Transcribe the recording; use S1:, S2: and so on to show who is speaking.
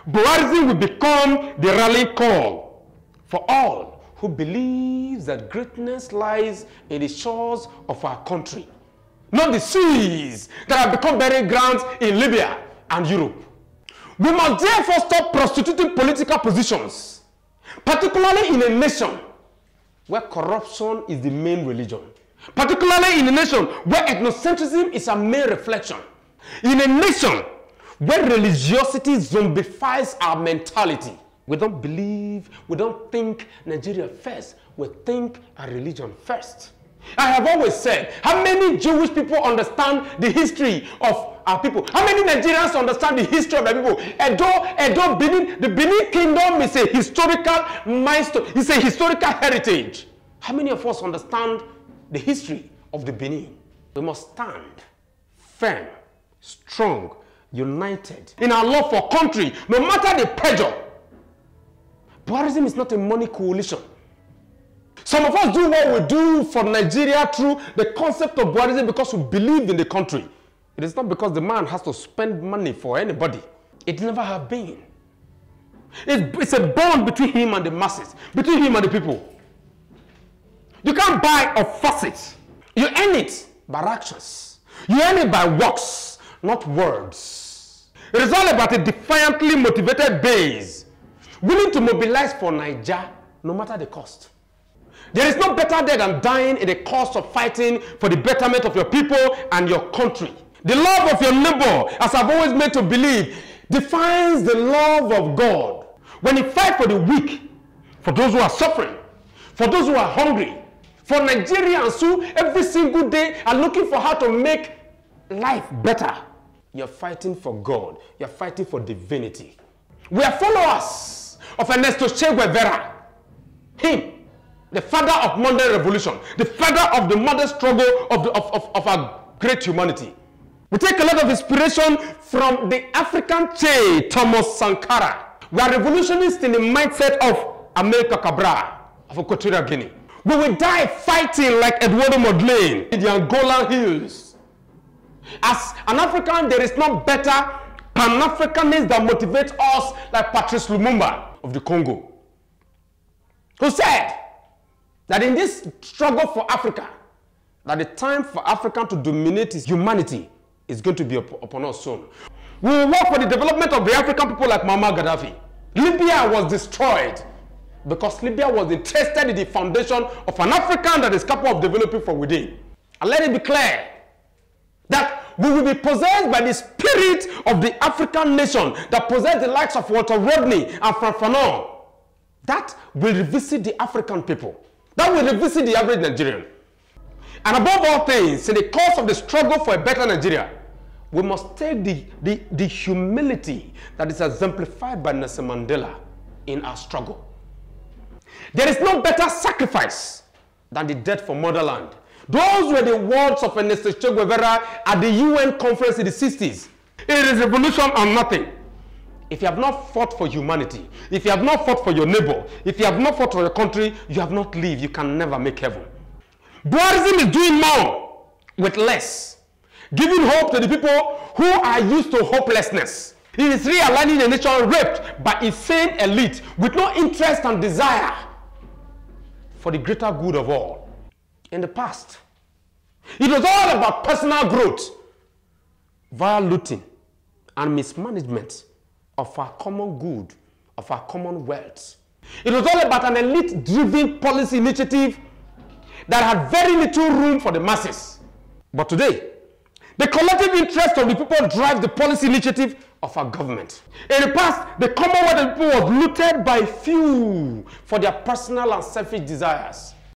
S1: Buharism will become the rallying call for all who believe that greatness lies in the shores of our country, not the seas that have become burying grounds in Libya and Europe. We must therefore stop prostituting political positions, particularly in a nation where corruption is the main religion, particularly in a nation where ethnocentrism is a main reflection, in a nation where religiosity zombifies our mentality. We don't believe, we don't think Nigeria first, we think our religion first. I have always said, how many Jewish people understand the history of our people? How many Nigerians understand the history of their people? Edo, Benin, the Benin Kingdom is a historical milestone, it's a historical heritage. How many of us understand the history of the Benin? We must stand firm, strong, united in our love for country, no matter the pressure. Buharism is not a money coalition. Some of us do what we do for Nigeria through the concept of Buharism because we believe in the country. It is not because the man has to spend money for anybody. It never has been. It's a bond between him and the masses, between him and the people. You can't buy or force it. You earn it by actions. You earn it by works, not words. It is all about a defiantly motivated base, willing to mobilize for Nigeria, no matter the cost. There is no better death than dying in the cause of fighting for the betterment of your people and your country. The love of your neighbor, as I've always made to believe, defines the love of God. When you fight for the weak, for those who are suffering, for those who are hungry, for Nigerians who every single day are looking for how to make life better, you're fighting for God. You're fighting for divinity. We are followers of Ernesto Che Guevara. Him, the father of modern revolution, the father of the modern struggle of our great humanity. We take a lot of inspiration from the African Che, Thomas Sankara. We are revolutionists in the mindset of Amilcar Cabral of Equatorial Guinea. We will die fighting like Eduardo Mondlane in the Angolan hills. As an African, there is no better Pan-Africanist that motivates us like Patrice Lumumba of the Congo, who said that in this struggle for Africa, that the time for Africa to dominate his humanity is going to be upon us soon. We will work for the development of the African people like Muammar Gaddafi. Libya was destroyed because Libya was interested in the foundation of an African that is capable of developing from within. And let it be clear that we will be possessed by the spirit of the African nation that possessed the likes of Walter Rodney and Frantz Fanon. That will revisit the African people. That will revisit the average Nigerian. And above all things, in the course of the struggle for a better Nigeria, we must take the humility that is exemplified by Nelson Mandela in our struggle. There is no better sacrifice than the death for motherland. Those were the words of Ernesto Che Guevara at the UN conference in the 60s. It is revolution and nothing. If you have not fought for humanity, if you have not fought for your neighbor, if you have not fought for your country, you have not lived. You can never make heaven. Buharism is doing more with less, giving hope to the people who are used to hopelessness. It is realigning a nation raped by insane elite with no interest and desire for the greater good of all. In the past, it was all about personal growth via looting and mismanagement of our common good, of our common wealth. It was all about an elite-driven policy initiative that had very little room for the masses. But today, the collective interest of the people drives the policy initiative of our government. In the past, the commonwealth of the people was looted by few for their personal and selfish desires.